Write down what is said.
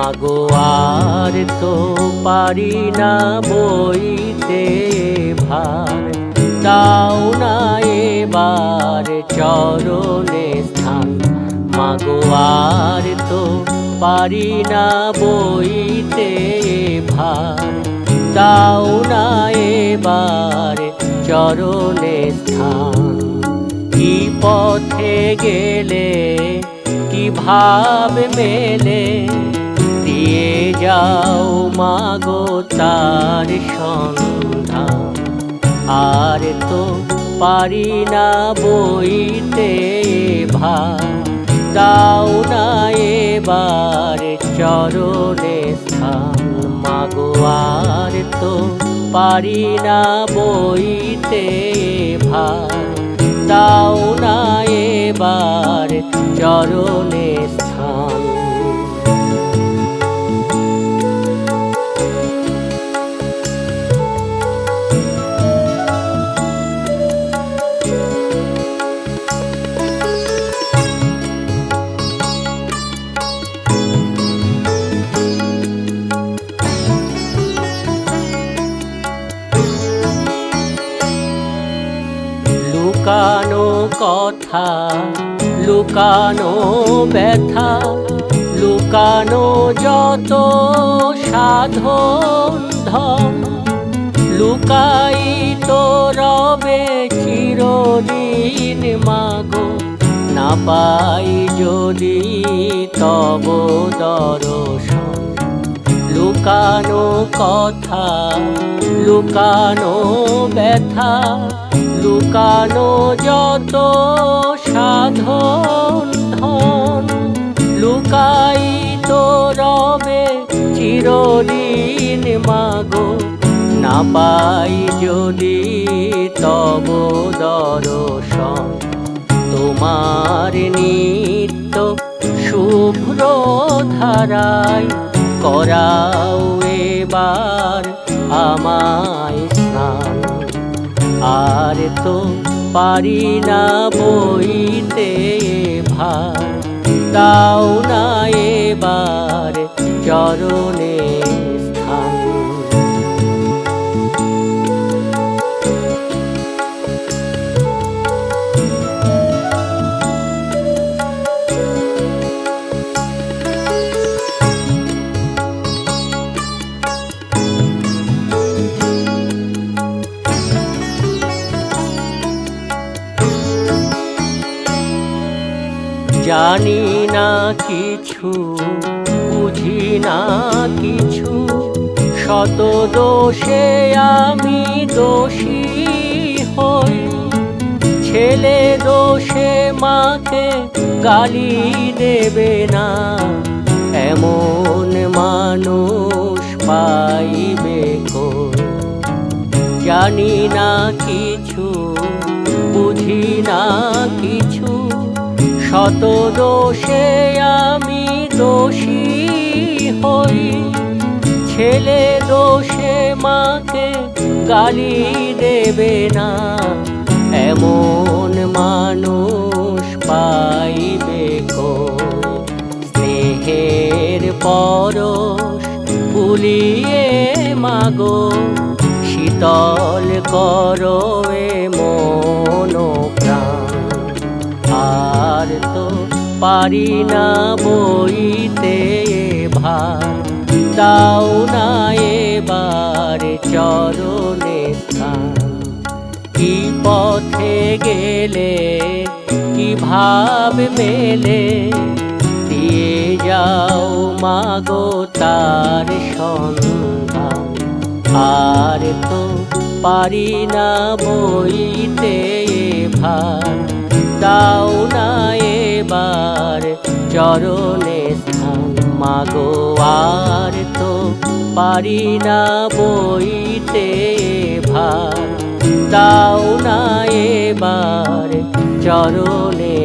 মাগো আর তো পারি না বইতে ভার, দাও না এবার চরণে স্থান। মাগো আর তো পারি না বইতে ভার, দাও না এবার চরণে স্থান। কি পথে গেলে কি ভাব মেলে, দিয়ে যাও মাগো তার সন্ধান। আর তো পারি না বইতে ভার, দাও না এবার চরণে স্থান। মাগো আর তো পারি না বইতে ভার, দাও না এবার চরণে স্থান। লুকানো কথা, লুকানো ব্যথা, লুকানো যত সাধন ধন, লুকাই তো রবে চিরদিন মাগো, না পাই যদি তব দর্শন। লুকানো কথা, লুকানো ব্যথা, লুকানো যত সাধন ধন, লুকাই তো রবে চিরদিন মাগো, না পাই যদি তব দর্শন। তোমার নিত্য শুভ্র ধারায় করাও এবার আমায় স্নান। আর তো পারি না বইতে ভার, দাও না এবার চরণে স্থান। জানি না কিছু, বুঝি না কিছু, শত দোষে আমি দোষী হই। ছেলে দোষে মাকে গালি দেবে না, এমন মানুষ পাইবে কই। জানি না কিছু, বুঝি না কিছু, শত দোষে আমি দোষী হই। ছেলে দোষে মাকে গালি দেবে না, এমন মানুষ পাইবে কই। স্নেহের পরশ বুলিয়ে মাগো, শীতল করো এ মন প্রাণ। আর তো পারি না বইতে ভার, দাও না এবার চরণে স্থান। কি পথে গেলে কি ভাব মেলে, দিয়ে যাও মাগো তার সন্ধান। আর তো পারি না বইতে ভার, দাও না এবার চরণে স্থান। মাগো আর তো পারি না বইতে ভার, দাও না এবার চরণে